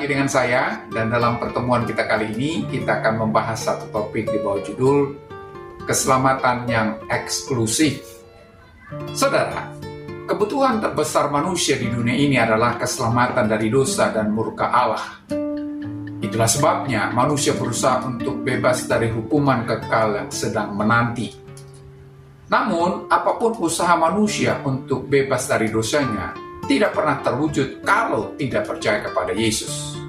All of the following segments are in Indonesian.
lagi dengan saya, dan dalam pertemuan kita kali ini kita akan membahas satu topik di bawah judul keselamatan yang eksklusif. Saudara, kebutuhan terbesar manusia di dunia ini adalah keselamatan dari dosa dan murka Allah. Itulah sebabnya manusia berusaha untuk bebas dari hukuman kekal yang sedang menanti. Namun, apapun usaha manusia untuk bebas dari dosanya tidak pernah terwujud kalau tidak percaya kepada Yesus.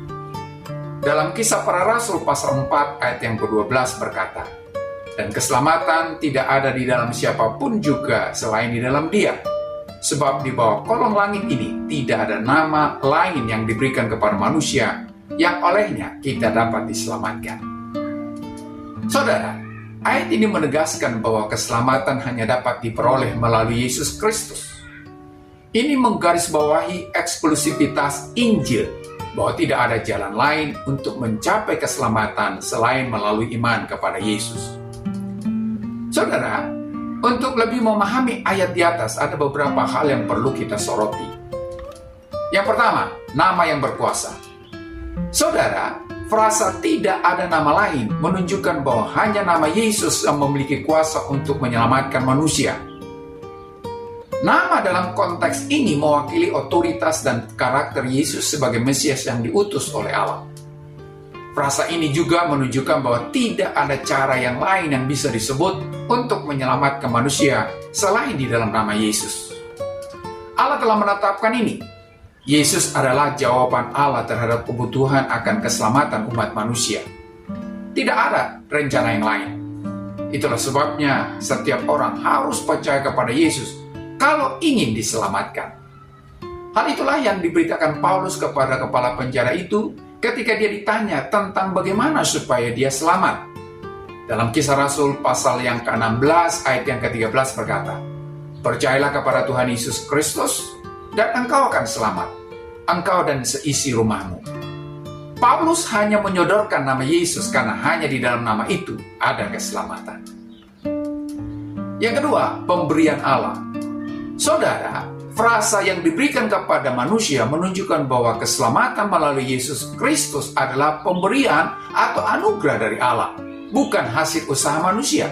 Dalam Kisah Para Rasul pasal 4 ayat yang ke-12 berkata, "Dan keselamatan tidak ada di dalam siapapun juga selain di dalam Dia. Sebab di bawah kolong langit ini tidak ada nama lain yang diberikan kepada manusia yang olehnya kita dapat diselamatkan." Saudara, ayat ini menegaskan bahwa keselamatan hanya dapat diperoleh melalui Yesus Kristus. Ini menggarisbawahi eksklusivitas Injil, bahwa tidak ada jalan lain untuk mencapai keselamatan selain melalui iman kepada Yesus. Saudara, untuk lebih memahami ayat di atas, ada beberapa hal yang perlu kita soroti. Yang pertama, nama yang berkuasa. Saudara, frasa tidak ada nama lain menunjukkan bahwa hanya nama Yesus yang memiliki kuasa untuk menyelamatkan manusia. Nama dalam konteks ini mewakili otoritas dan karakter Yesus sebagai Mesias yang diutus oleh Allah. Frasa ini juga menunjukkan bahwa tidak ada cara yang lain yang bisa disebut untuk menyelamatkan manusia selain di dalam nama Yesus. Allah telah menetapkan ini. Yesus adalah jawaban Allah terhadap kebutuhan akan keselamatan umat manusia. Tidak ada rencana yang lain. Itulah sebabnya setiap orang harus percaya kepada Yesus kalau ingin diselamatkan. Hal itulah yang diberitakan Paulus kepada kepala penjara itu ketika dia ditanya tentang bagaimana supaya dia selamat. Dalam Kisah Rasul pasal yang ke-16 ayat yang ke-13 berkata, "Percayalah kepada Tuhan Yesus Kristus dan engkau akan selamat, engkau dan seisi rumahmu." Paulus hanya menyodorkan nama Yesus karena hanya di dalam nama itu ada keselamatan. Yang kedua, pemberian Allah. Saudara, frasa yang diberikan kepada manusia menunjukkan bahwa keselamatan melalui Yesus Kristus adalah pemberian atau anugerah dari Allah, bukan hasil usaha manusia.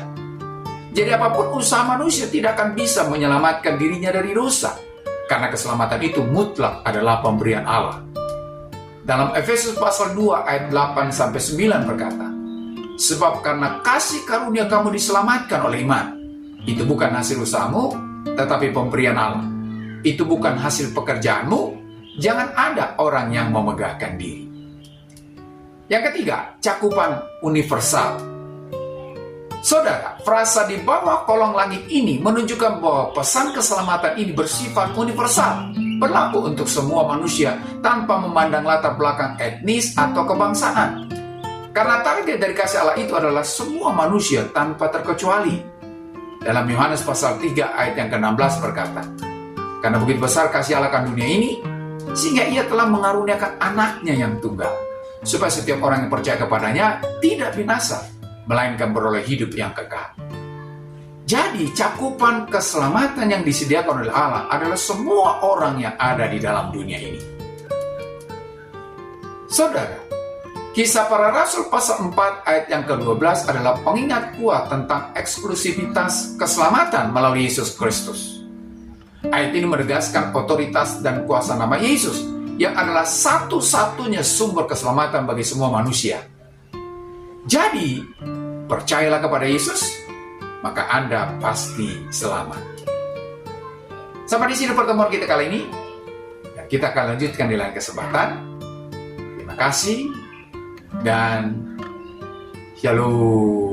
Jadi apapun usaha manusia tidak akan bisa menyelamatkan dirinya dari dosa, karena keselamatan itu mutlak adalah pemberian Allah. Dalam Efesus pasal 2 ayat 8-9 berkata, "Sebab karena kasih karunia kamu diselamatkan oleh iman. Itu bukan hasil usahamu, tetapi pemberian Allah. Itu bukan hasil pekerjaanmu. Jangan ada orang yang memegahkan diri." Yang ketiga, cakupan universal. Saudara, frasa di bawah kolong langit ini menunjukkan bahwa pesan keselamatan ini bersifat universal, berlaku untuk semua manusia tanpa memandang latar belakang etnis atau kebangsaan. Karena target dari kasih Allah itu adalah semua manusia tanpa terkecuali. Dalam Yohanes pasal 3 ayat yang ke-16 berkata, "Karena begitu besar kasih Allah akan dunia ini, sehingga ia telah mengaruniakan anaknya yang tunggal, supaya setiap orang yang percaya kepadanya tidak binasa, melainkan beroleh hidup yang kekal." Jadi, cakupan keselamatan yang disediakan oleh Allah adalah semua orang yang ada di dalam dunia ini. Saudara, Kisah Para Rasul pasal 4 ayat yang ke-12 adalah pengingat kuat tentang eksklusivitas keselamatan melalui Yesus Kristus. Ayat ini menegaskan otoritas dan kuasa nama Yesus yang adalah satu-satunya sumber keselamatan bagi semua manusia. Jadi, percayalah kepada Yesus, maka Anda pasti selamat. Sampai di sini pertemuan kita kali ini, dan kita akan lanjutkan di lain kesempatan. Terima kasih dan shalom.